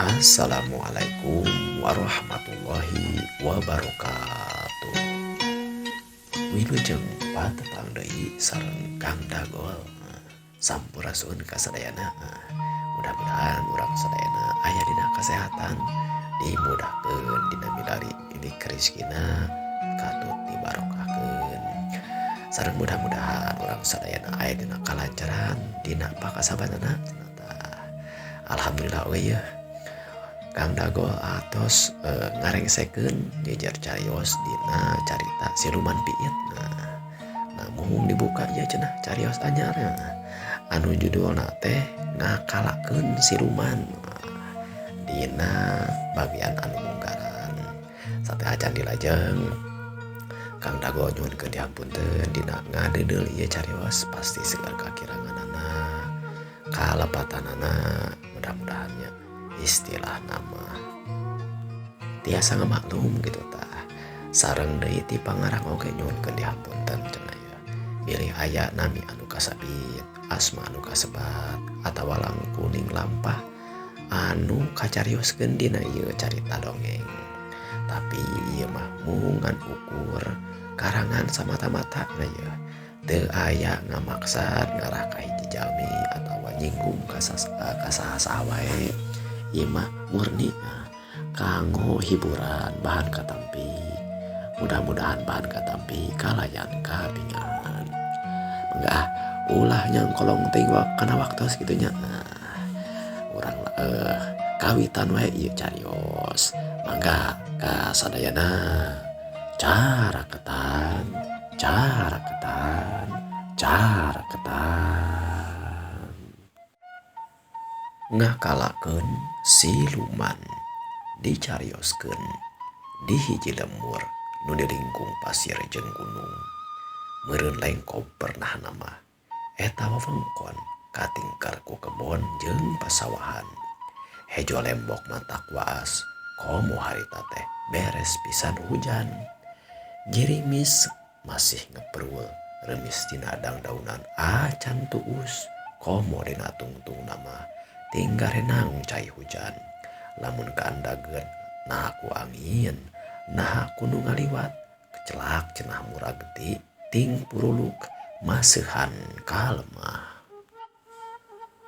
Assalamualaikum warahmatullahi wabarakatuh. Wilujeng patepang deui sareng Kang Dagol. Sampurasun kasadayana. Mudah-mudahan urang sadayana aya dina kasehatan, dimudahkeun dina milari ini rezekina katut dibarokahkeun. Sareng mudah-mudahan urang sadayana aya dina kalancaran dina pakasabanana. Alhamdulillah we ya. Kang Dagol atos ngarengsekeun jejer carios dina carita siluman piit. Namun dibuka ya cenah carios anyar anu judulna teh ngakalakeun siluman dina bagian anu munggaran. Sate acan dilajeng Kang Dagol nyuwunkeun dihampunteun dina ngadeudel ieu carios pasti segar kakiranganana kalepatanana mudah-mudahannya istilah nama tiasa ngamaklum gitu tah sareng deui ti pangarang oge nyuwunkeun dihampunten cenah ya bilih aya nami anu kasabit asma anu kasebat atawa langkuning lampah anu kacarioskeun dina ieu carita dongeng tapi ieu mah mungan ukur karangan samata-mata na ya teu aya ngamaksad ngarah ka hiji jalmi atawa nyinggung ka saha wae. Ieu mah murni kanggo hiburan bahan katampi. Mudah-mudahan bahan katampi kalayan kabingahan. Enggak ulah nyangkolong teuing kana waktos kitu nya. Urang kawitan wae ieu carios. Mangga kasadayana caraketan. Ngakalakeun siluman dicarioskeun di hiji lembur nu dilingkung pasir jeung gunung. Meureun lengkop pernah nama eta wewengkon katingkar ku kebon jeung pasawahan. Hejo lembok matak waas komo harita teh beres pisan hujan. Girimis masih ngeperul remis dina dang-daunan acan tuus komo dina tungtung nama tinggal renang cai hujan lamun kaandageun nah ku angin nah ku nu ngaliwat kecelak cenah murag geti ting puruluk maseuhan kalemah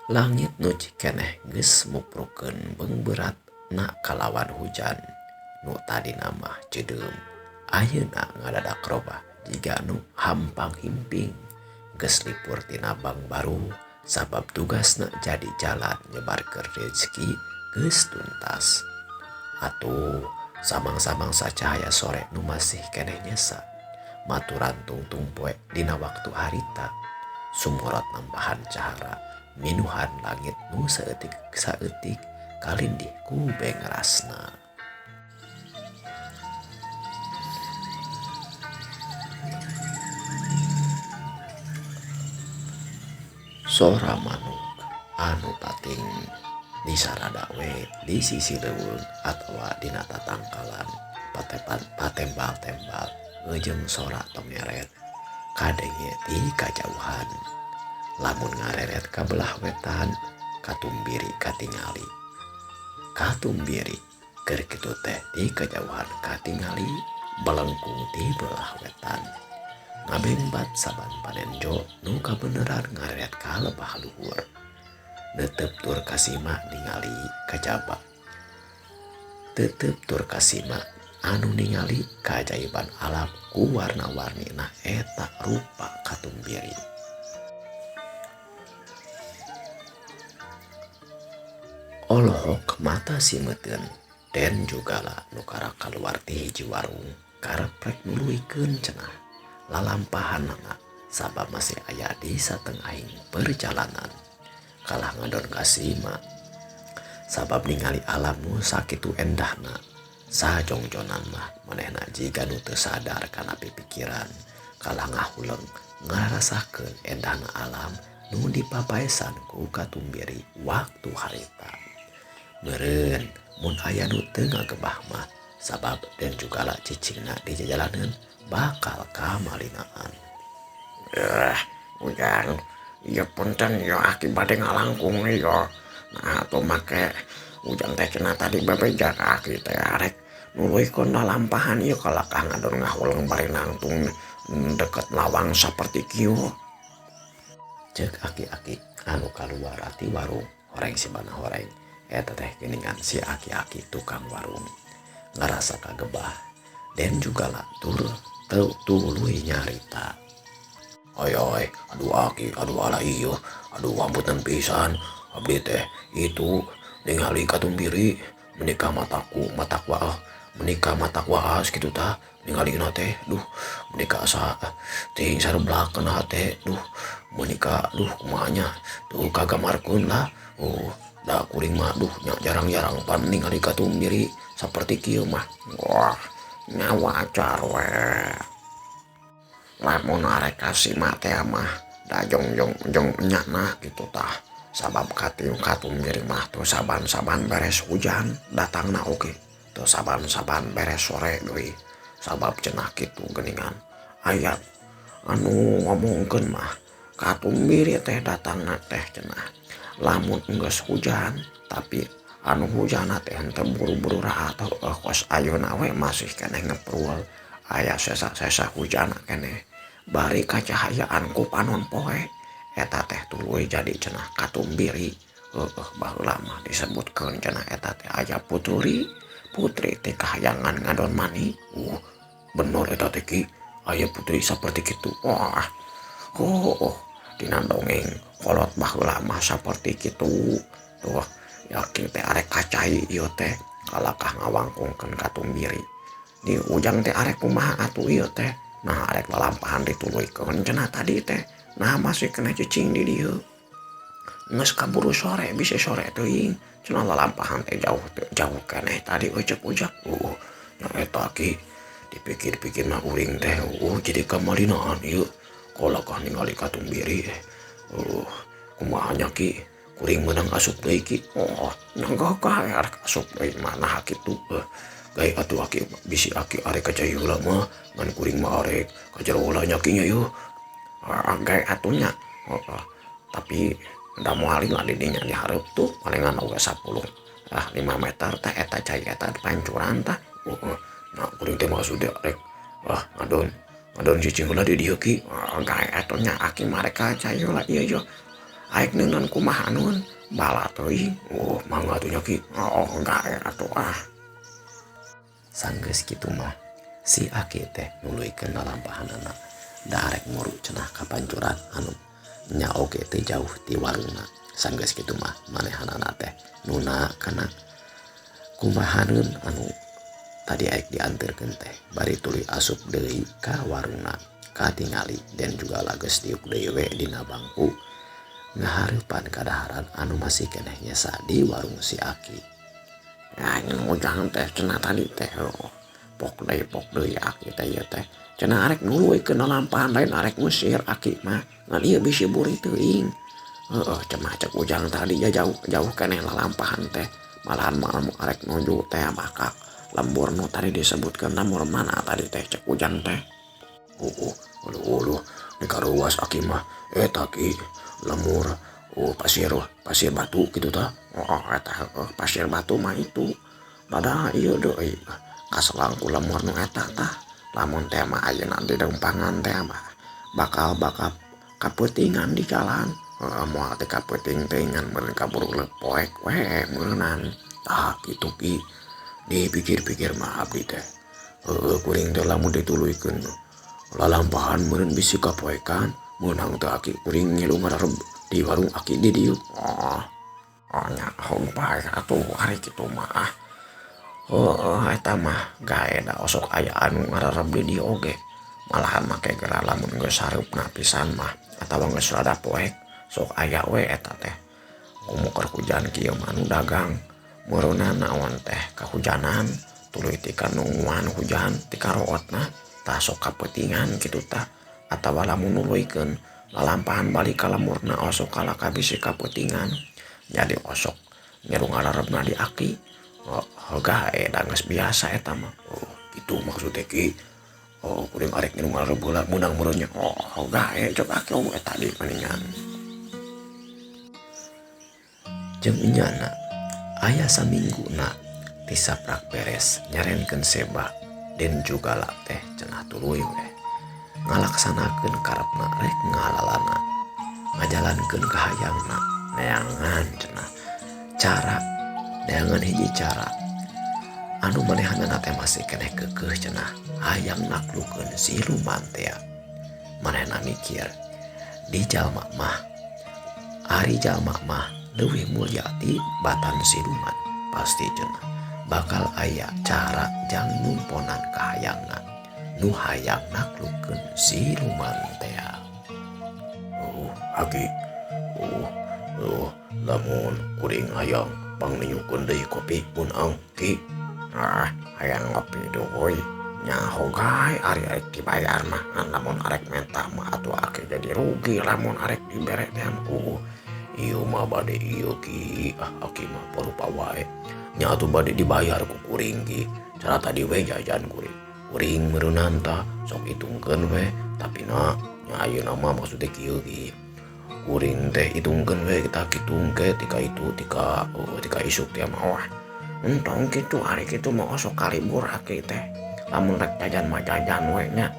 langit nu cikeneh geus muprukeun beungberat na kalawan hujan nu tadina mah cedeum ayeuna ngadadak robah jiga nu hampang himping geus lipur tina bank baru sabab tugasna jadi jalan nyebarkeun rezeki geus tuntas. Atuh samang-samang sacahaya sore nu masih keneh nyesa maturan tungtung poe dina waktu harita sumurot nambahan cahara minuhan langit nu saeutik kalindih ku bengrasna. Sora manuk anu pating di sarada we di sisi leuweung atawa dina tatangkalan patembal-tembal ngeujung sora tongeret kadenge di kajauhan lamun ngareret ka belah wetan katumbiri katingali keur kitu teh di kajauhan katingali belengkung di belah wetan ngabembat saban panenjo nu kabeneran ngaret ka lebah luhur tetep tur kasima ningali kajaba tetep tur kasima anu ningali kaajaiban alam ku warna-warnina eta rupa katumbiri olohok mata simeteun den jugala nu karak kaluar ti hiji warung kareprek nuluikeun cenah lalampahanna sabab masih aya di satengahing perjalanan kalah ngadon kasima sabab ningali alammu sakitu endahna sajongjonan mah manehna jiga nu teu sadar kana pipikiran kalah ngahuleng ngarasakeun endahna alam nu dipapaesan ku katumbiri waktu harita meureun mun aya nu teu ngagebah mah sabab den jugala cicingna di jalaneun bakal kamalinaan. Ujang, iya punten yo akibade ngalangkung yo. Nah, tuh make ujang teh cenah tadi bebeja kaki teh arek nuluykeun lalampahan ieu kalakah ngadon ngahuleng bari nangtung deket lawang saperti kieu. Cek aki-aki anu kaluar ti warung horeng si Bana horeng. Eta teh geningan si aki-aki tukang warung ngerasa kagebah dan juga latur tuluy nyarita. Oi, aduh aki, aduh ala iyo, aduh amputan pisan, abdi teh itu ningali katumbiri menikah menikah matak waas gitu tah, ningali teh, duh menikah asa ting sareblakeun teh, duh menikah, duh kumanya, tuh kagamarkeun lah, da kuring mah duh jarang-jarang pan ningali katumbiri seperti kieu mah, wah nyawa carwe. Lamun arek kasih mate mah da jong nyana gitu tah sabab katumbiri mah tuh saban beres hujan datangna oge tuh saban beres sore deui sabab cenah kitu geningan aya anu ngomongkeun mah katumbiri teh datangna teh cenah lamun geus hujan tapi anu hujana teh henteu buru-buru raat kos ayeuna we masih keneh ngeprul aya sesa hujana keneh bari kacahayaan ku panon poe eta teh tuluy jadi cenah katumbiri. Baheula mah disebutkeun cenah eta teh aya putri teh kahayangan ngadon mani. Bener eta teh ki aya putri saperti kitu. Wah dina dongeng kolot baheula mah saperti kitu. Tuh yakin teh arek kacai ieu teh kalakah ngawangkungkeun katumbiri. Di ujang teh arek kumaha atuh ieu teh. Nah arek lalampahan dituluykeun cenah tadi teh. Nah masih kena cicing di dieu. Nges kaburu sore bisa sore teuing. Cenah lalampahan teh jauh keneh tadi cek ujak. Nya eta ki dipikir-pikir na uring teh. Jadi kamarinaan ieu. Kolakah ningali katumbiri. Kumaha nya ki kuring meunang asup deui ki. Nyanggah ka arek asup deui mah nah kitu. Gai atuh aki bisi aki arek kacai heula mah ngan kuring mah arek kajero ulah nyakinya yeuh. Gai atunya. Tapi da moal lah didinya dihareup tuh palingan oge 10 5 meter teh eta cai eta pancuran tah. Nah kuring teh maksudnya arek ngadon cicing heula di dieu ki. Gai atunya aki mah arek kacai heula ieu yo. Aek neunan kumaha nun bala teuing. Mangga atuh nya ki. Gai atuh Sanggeus kitu mah si aki teh nuluykeun lalampahanna da arek nguru cenah kapancuran anu nya oge teh jauh ti warungna. Sanggeus kitu mah manehanana teh nuna kana kumahaneun anu tadi aek dianterkeun teh bari tuluy asup deui ka warungna katingali dan juga lageus diuk deui we dina bangku ngahareupan kadaharan anu masih keneh nyesa di warung si aki. Ya ujang teh cenah tadi teh pok deui aki teh ieu teh cenah arek nuluykeun lalampahan lain arek ngusir aki mah ngan ieu bisi buri teuing. Cenah cek ujang tadi ya jauh keneh lalampahan teh malahan mah arek nuju teh bakak lembur nu tadi disebutkeun lembur mana tadi teh cek ujang teh. Uluh dikaruas aki mah eta ki lemur pasir batu gitu tah. Eta pasir batu mah itu padahal ieu deui kaselang ku lemur nu eta tah. Lamun teh mah ayeuna di dempangan teh mah bakal kapeutingan di jalan. Moal teh kapeuting teh ngan meureun kaburu lepoek we meunang. Tah kitu ki dipikir-pikir mah abdi teh. Kuring teh lamun dituluykeun lalampahan meureun bisi kapoekan meunang teh aki kuring ngilu ngarareb di warung aki di dieu. Nya bae atuh hari kitu mah. Eta mah gae da osok aya anu ngarareb di dieu oge. Malahan make geura lamun geus sareupna pisan mah atawa geus rada poek sok aya we eta teh. Umuker hujan kieu mah nu dagang meureunna naon teh kahujanan tuluy ti kanunguan hujan ti karootna tah sok kapeutingan kitu tah atawa lamun nuluykeun lalampahan balik ka lemurna osok kalaka bisi kapeutingan jadi osok ngilu ngararebna di aki. Gae da geus biasa eta mah. Kitu maksudnya ki. Kuring arek ngilu ngarareb heula meunang meureun nya. Gae cok aki eta di paningan. Jeung enyana Aya saminggu nak tisaprak beres nyarenkeun seba dan juga lah teh cenah tuluy we ngalaksanakeun karepna rek ngalalana ngajalankeun kahayangna neangan cenah cara neangan hiji cara anu manehanana teh masih keneh keukeuh cenah hayang naklukeun siluman teh manehna mikir di jalma mah ari jalma mah leuwih mulya ti batan siluman pasti cenah bakal aya cara jang numponan kahayangna nu hayang naklukeun siluman teh. Aki lamun kuring hayang pangniukeun deui kopi mun angki hayang ngopi deui nyaho gae ari arek dibayar mah ngan lamun arek menta mah atuh aki jadi rugi lamun arek dibere teh ieu mah bade ieu ki aki mah parupa wae nya atuh bade dibayar ku kuring ki cara tadi we jajan kuring meureunnan tah sok hitungkeun we tapi na nya ayeuna mah maksudna kieu ki kuring teh hitungkeun we kita kitung ke tika itu tika isuk teh mah wah entong kitu ari kitu mah sok kalibur aki teh lamun rek jajan mah jajan we nya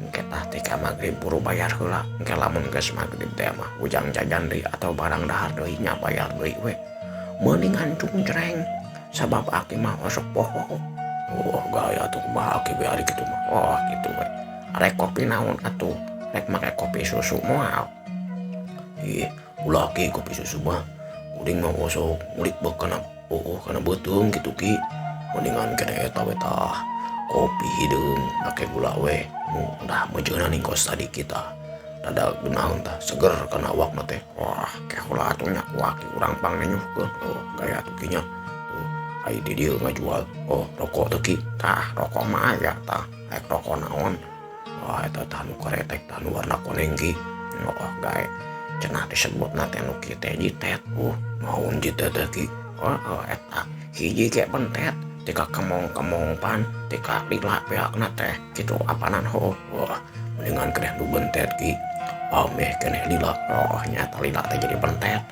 engke tah tika magrib buru bayar heula engke lamun geus magrib teh mah ujang jajan deui atau barang dahar deui nya bayar deui we mendingan cungcreng sabab aki mah osok poho gaya tuh mah aki we ari kitu mah kitu we arek kopi naon atuh rek make kopi susu moal ulah ki kopi susu mah kuring mah osok ngulik beuh kana kana beuteung kitu ki mendingan keneh eta we tah kopi hideung make gula we udah mejeuna ning kos tadi kita rada geunaheun tah seger kana awakna teh wah keh ulah atuh nya ku aki urang pangnenyuhkeun gaya atuh kinya ai di dieu ngajual rokok teh ki tah rokok mah aya tah rek rokok naon eta tah nu karetek tah nu warna koneng ki gae cenah disebutna teh nu kieu teh jitet naon jitet teh ki eta hiji ge pentet tika kemong-kemong pan tika lila beakna teh kitu apanan mendingan keneh nu bentet ki ameh keneh lila nyata lila teh jadi pentet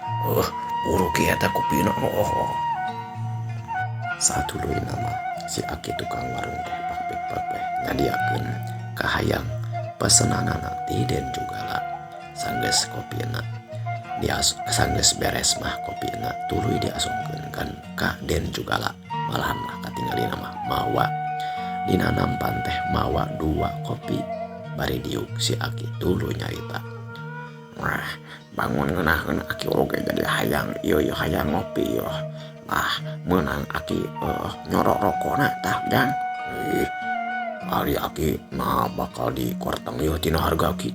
buru ki eta kupina satuluy nama si aki tukang warung teh pakpik nyadiakeun kahayang pesenanana ti den juga lah sanggeus kopina sanggeus beres mah kopina tuluy diasungkeun kan ka den juga lah malahan lah katinggalina mah mawa dina nampan teh mawa 2 kopi bari diuk si aki tuluy nyarita wah bangun ngeunaheun aki oge jadi hayang ieu hayang ngopi menang aki nyorok rokona tah jang ari aki nah bakal dikuarteng ieu tina harga ki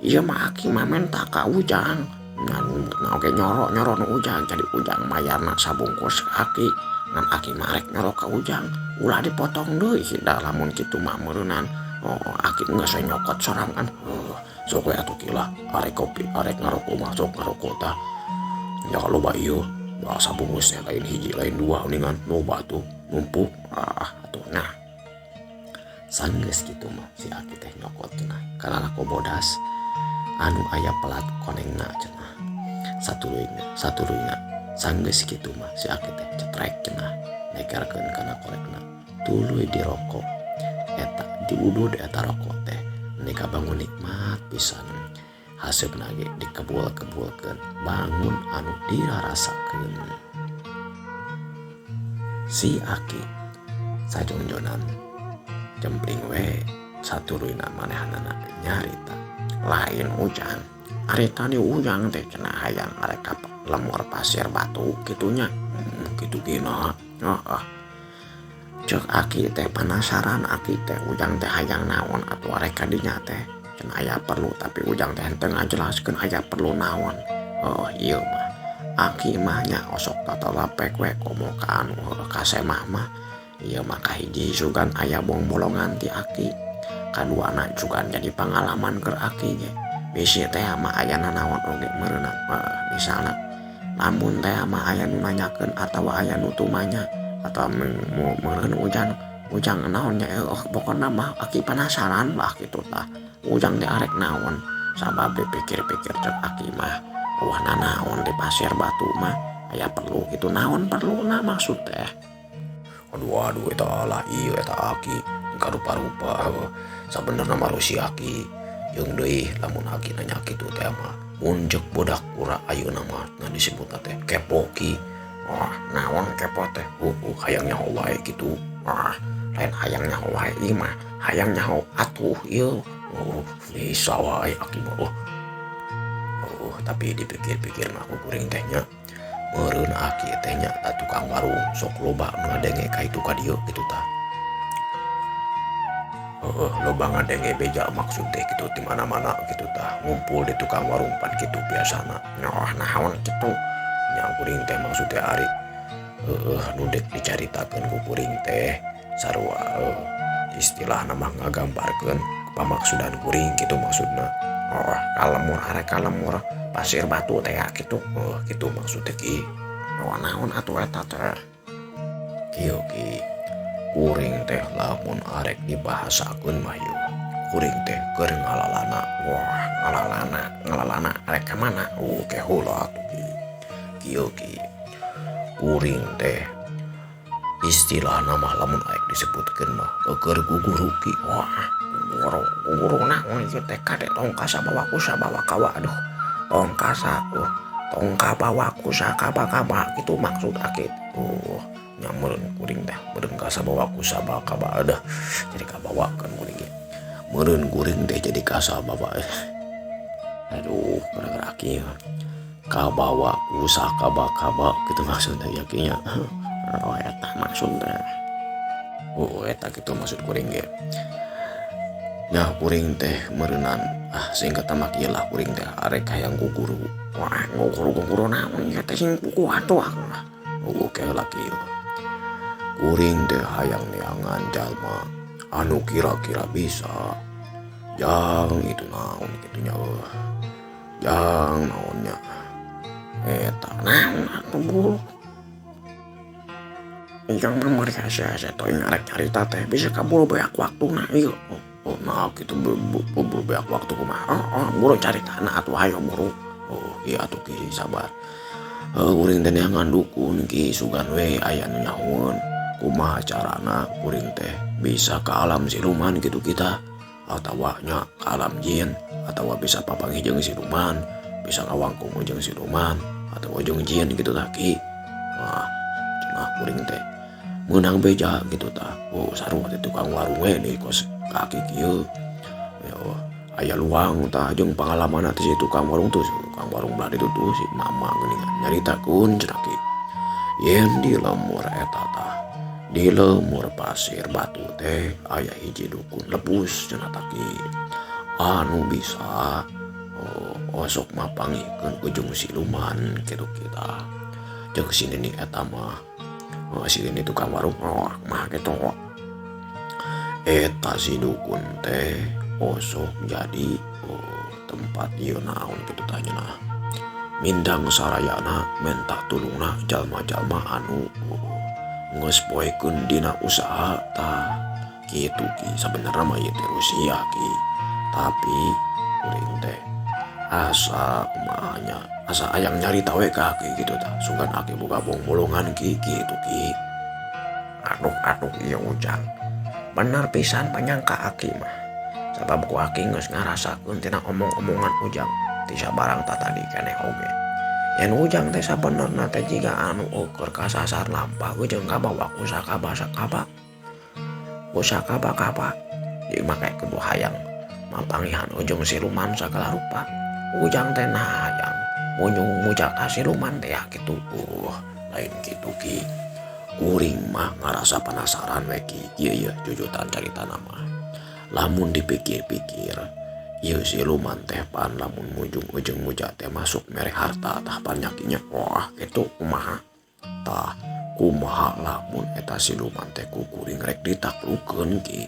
iya mah aki mah menta ka ujang ngan oge nyorok nu ujang jadi ujang mayarna sabungkus aki ngan aki mah rek nyorok ka ujang ulah dipotong deui hida lamun kitu mah meureunnan aki geus nyokot sorangan sok we atuh kilah arek kopi arek ngaroko mah sok ngaroko tah nya loba ieu sabungkusnya lain hiji lain 2 mendingan loba tuh numpuk atuh nah sanggeus kitu mah si aki teh nyokot cenah kana bodas anu aya pelat konengna cenah satuluyna sanggeus kitu mah si aki teh cetrek cenah nekarkeun kana korekna tuluy dirokok eta diudud eta rokok teh nika bangun nikmat pisan haseupna ge dikebul-kebulkeun bangun anu dirarasakeun si aki sajonjonan jempling we satuluyna manehanana nyarita lain ujang ari tadi ujang teh cenah hayang arek lemur pasir batu kitunya kitu gina cek aki teh penasaran aki teh ujang teh hayang naon atuh arek kadinya teh cenah aya perlu tapi ujang teh henteu ngajelaskeun aya perlu naon ieu mah aki mah nya osok tatalapek we komo ka anu kasemah mah ieu mah kahiji sugan aya bolongan ti aki kaduana sugan jadi pengalaman keur aki ge bisi teh mah aya nanaon oge meureunna misalna lamun teh mah aya nu nanyakeun atawa aya nu tumanya atawa meureun ujang naon nya pokona mah aki penasaran lah kitu tah ujang teh arek naon sabab dipikir-pikir cek aki mah wah nanaon di pasir batu mah aya perlu gitu naon perlu nah maksud teh. Aduh eta lah ieu eta aki karupa-rupa sabenerna manusia aki jeung deui lamun aki nanya kitu teh mah mun ceuk budak ura ayeuna mah disebutna teh kepo ki. Wah naon kepo teh hayang nyaho wae kitu. Wah lain hayang nyaho wae ieu mah hayang nyaho atuh ieu. Bisa wae aki mah. Tapi dipikir-pikir mah kuring teh nya meureun aki teh nya tukang warung sok loba ngadenge ka itu ka dieu kitu tah. Loba ngadenge beja maksud teh kitu di mana-mana kitu tah ngumpul di tukang warung pan kitu biasana. Nyoh naon kitu nya kuring teh maksud teh ari nu dek dicaritakeun ku kuring teh sarua istilahna mah ngagambarkeun pamaksudan kuring kitu maksudna. Kalemur arek kalemur pasir batu teh kitu. Kitu maksud teh ki. Naon atuh eta teh. Kieu ki. Kuring teh lamun arek dibahasakeun mah yeuh. Kuring teh keur ngalalana. Wah, ngalalana arek ka mana? Ke heula atuh ki. Kieu ki. Kuring teh istilahna mah lamun aek disebutkeun mah keur guguru ki. Wah, guru naon ieu teh kade tong kasabawa ku sabawa kawa aduh. Tong kabawa ku sakaba-kaba kitu maksud aki. Nya meureun kuring teh meureun kasabawa ku sabakaba aduh. Jadi kabawakeun kuring ge. Meureun kuring teh jadi kasabawa. Aduh, gara-gara aki kabawa ku sakaba-kaba kitu maksudna ya kinya. Eta maksudna. Eta kitu maksud kuring ge. Nah kuring teh meureunan singkat mah kieu lah kuring teh arek hayang guguru. Wah guguru naon ieu teh sing kuat tuh. Oke lah kieu. Kuring teh hayang neangan jalma anu kira-kira bisa. Jang itu naon kitu nya jang naonnya. Eta naon atuh bulu. Jang mah mereka sia-sia teu ngarek carita teh bisa kabul beak waktuna ieu. Nah gitu buru beak waktu kumaha. Buru caritana atuh hayo buru. Iya atuh ki sabar. Kuring teh neangan dukun ki sugan we aya nu nyahoeun kumaha carana kuring teh bisa ke alam siluman gitu kita atawa nya ke alam jin atawa bisa papangi jeung siluman bisa ngawangkung jeung siluman atawa jeung jin gitu tah ki. Nah cenah kuring teh meunang beja gitu tah. Sarua teh tukang warung we di kos kaki kieu. Ya aya luang tah jeung pangalaman teh si tukang warung belah ditu tuh si mama geuningan nyaritakeun cenah ki. Yen di lemur eta tah di lemur pasir batu teh aya hiji dukun lepus cenah tah ki. Anu bisa osok mapangikeun ujung siluman kitu kita. Jeung si Nini eta mah si Nini tukang warung mah kitu. Eta si dukun teh osok jadi tempat ieu naon kitu tah cenah. Mindang sarayana menta tulungna jalma-jalma anu geus poekeun dina usaha tah. Kitu ki sabenerna mah ieu teh Rusia ki. Tapi kuring teh asa kumahanya asa hayang nyarita we ka aki kitu tah. Sugan aki boga bolongan ki kitu ki. Aduh ieu ujang. Bener pisan panyangka aki mah. Sabab ku aki geus ngarasakeun tina omong-omongan ujang ti sabarang tah tadi keneh oge. Yen ujang teh sabenerna teh jiga anu ukur kasasar lampah jeung kabawa ku sakaba-sakaba. Ku sakaba-kaba. Ieu make kudu hayang mapanggihan ujung siluman sagala rupa. Ujang teh hayang munyung mujak siluman teh kitu. Lain kitu ki. Kuring mah ngarasa penasaran we ki. Ieu jujutan caritana mah. Lamun dipikir-pikir, ieu siluman teh pan lamun ujung muja teh masuk mere harta tah pan nyakinya. Wah, kitu kumaha? Tah kumaha lamun eta siluman teh ku kuring rek ditaklukkeun ki.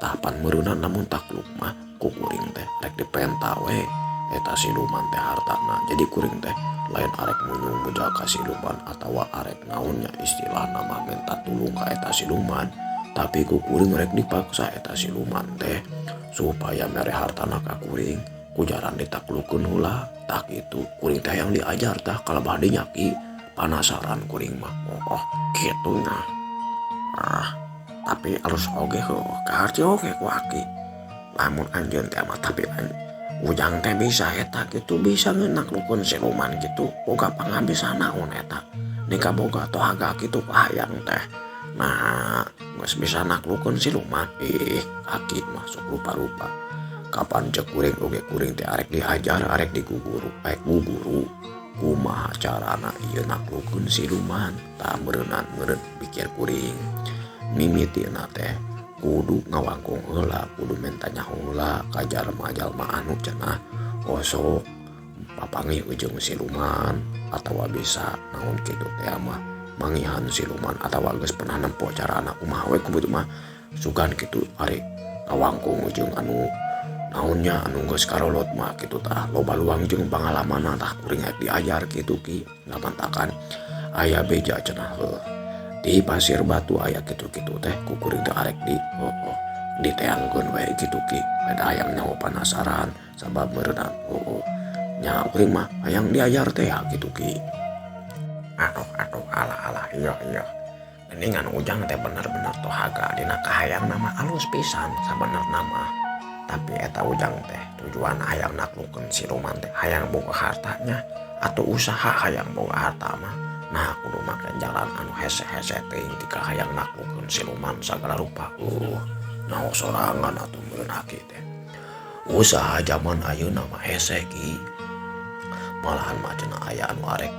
Tah pan meureunan lamun takluk mah ku kuring teh rek dipenta we eta siluman teh hartana. Jadi kuring teh lain arek munyung muja ka siluman atawa arek naonnya istilahna mah minta tulung ka eta siluman. Tapi ku kuring rek dipaksa eta siluman teh supaya mere hartana ka kuring kujaran ditaklukkeun heula. Tah kitu kuring teh yang diajar tah kalebah dinyaki Penasaran kuring mah. Oh gitu nya. Tapi alus oge kaharti oge ku aki. Lamun anjeun teh mah tapi ujang teh bisa eta gitu bisa ngenaklukun siluman gitu boga pangabisa naon eta nika boga tohaga gitu hayang teh. Nah geus bisa naklukun siluman aki masuk rupa-rupa. Kapan cek kuring oge kuring teh arek diajar arek diguguru guguru kumaha carana ieu naklukun siluman tah meureunna meureun pikir kuring mimitina teh kudu ngawangkung heula kudu mentanya heula ka jalma-jalma anu cenah osok papangi ujung siluman atawa bisa naon kitu teh mah mangihan siluman atawa geus pernah nempo carana kumaha we kudu mah sugan kitu ari ngawangkung ujung anu naonnya anu geus karolot mah kitu tah loba luang jeung pangalaman tah kuring diajar kitu ki ngamantakan aya beja cenah di pasir batu aya gitu-gitu teh kukuring teh arek di teangkeun we gitu ki ada hayang nyawa penasaran sabab meureunna nya kuring mah hayang diajar teh gitu ki aduh alah iya geningan ujang teh bener-bener tohaga dina kahayang nama alus pisan sabenerna mah tapi eta ujang teh tujuan hayang naklukkeun siluman teh hayang boga hartanya atau usaha hayang boga harta mah. Nah kudu make jalan anu hese-hese teuing tika hayang naklukkeun siluman sagala rupa. Nyaho sorangan atuh meureun aki teh. Usaha zaman ayeuna mah hese ki. Malahan mah cenah aya anu arek.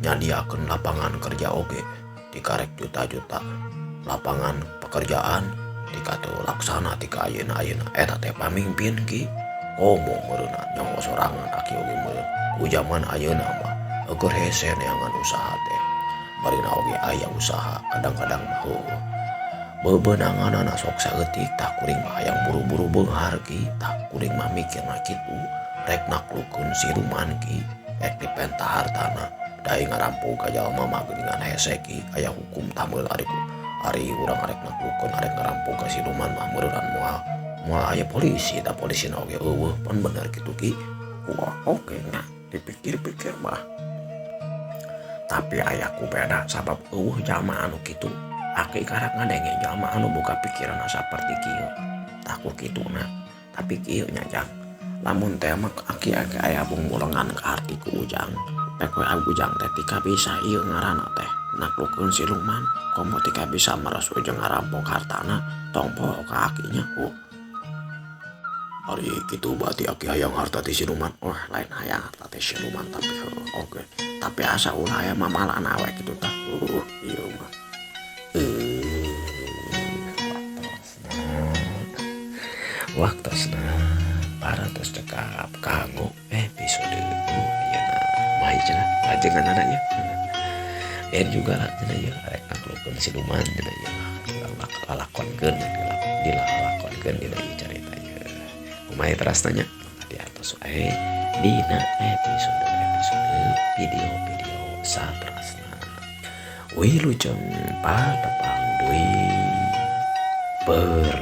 Nyadiakeun lapangan kerja oge dikarek juta-juta. Lapangan pekerjaan tika teu laksana tika ayeuna eta teh pamimpin ki. Komo meureunna nyaho sorangan aki oge meureun. Ku zaman ayeuna mah agar hese neangan usaha teh marina oge aya usaha kadang-kadang mah bebenangan anak sok saeutik tah kuring mah hayang buru-buru beunghar ki tah kuring mah mikirna kitu rek naklukkeun siluman ki rek dipentah hartana daeng ngarampung ka jalma mah geuningan hese ki aya hukum tah meul ari urang arek naklukkeun arek ngarampung ka siluman mah meureunna moal aya polisi tah polisina oge eueuh pan bener kitu ki. Wah oke nya dipikir-pikir mah tapi ayaku beda sabab jalma anu kitu aki karak ngadenge jalma anu boga pikiran saperti kieu takut kituna tapi kieu nya jang lamun teh mah aki aya bungbulengan ka harti ku ujang pek we ujang teh tika bisa ieu ngaranna teh naklukkeun siluman komo tika bisa meres ujang ngarampok hartana tongpo ka akinya ari kitu berarti aki hayang harta ti siluman lain hayang harta ti siluman tapi oke tapi asa ulah aya mamalan awe kitu tah ieu mah waktosna para tos cekap kanggo episode ayeuna mah cenah lajengan nya juga lah cenah ieu arek naklukkeun siluman cenah ieu lalakonkeun dilalakonkeun dina ieu carita kumaha teras nanya di atas wae dina episode video satrasna wilujeng patepang deui per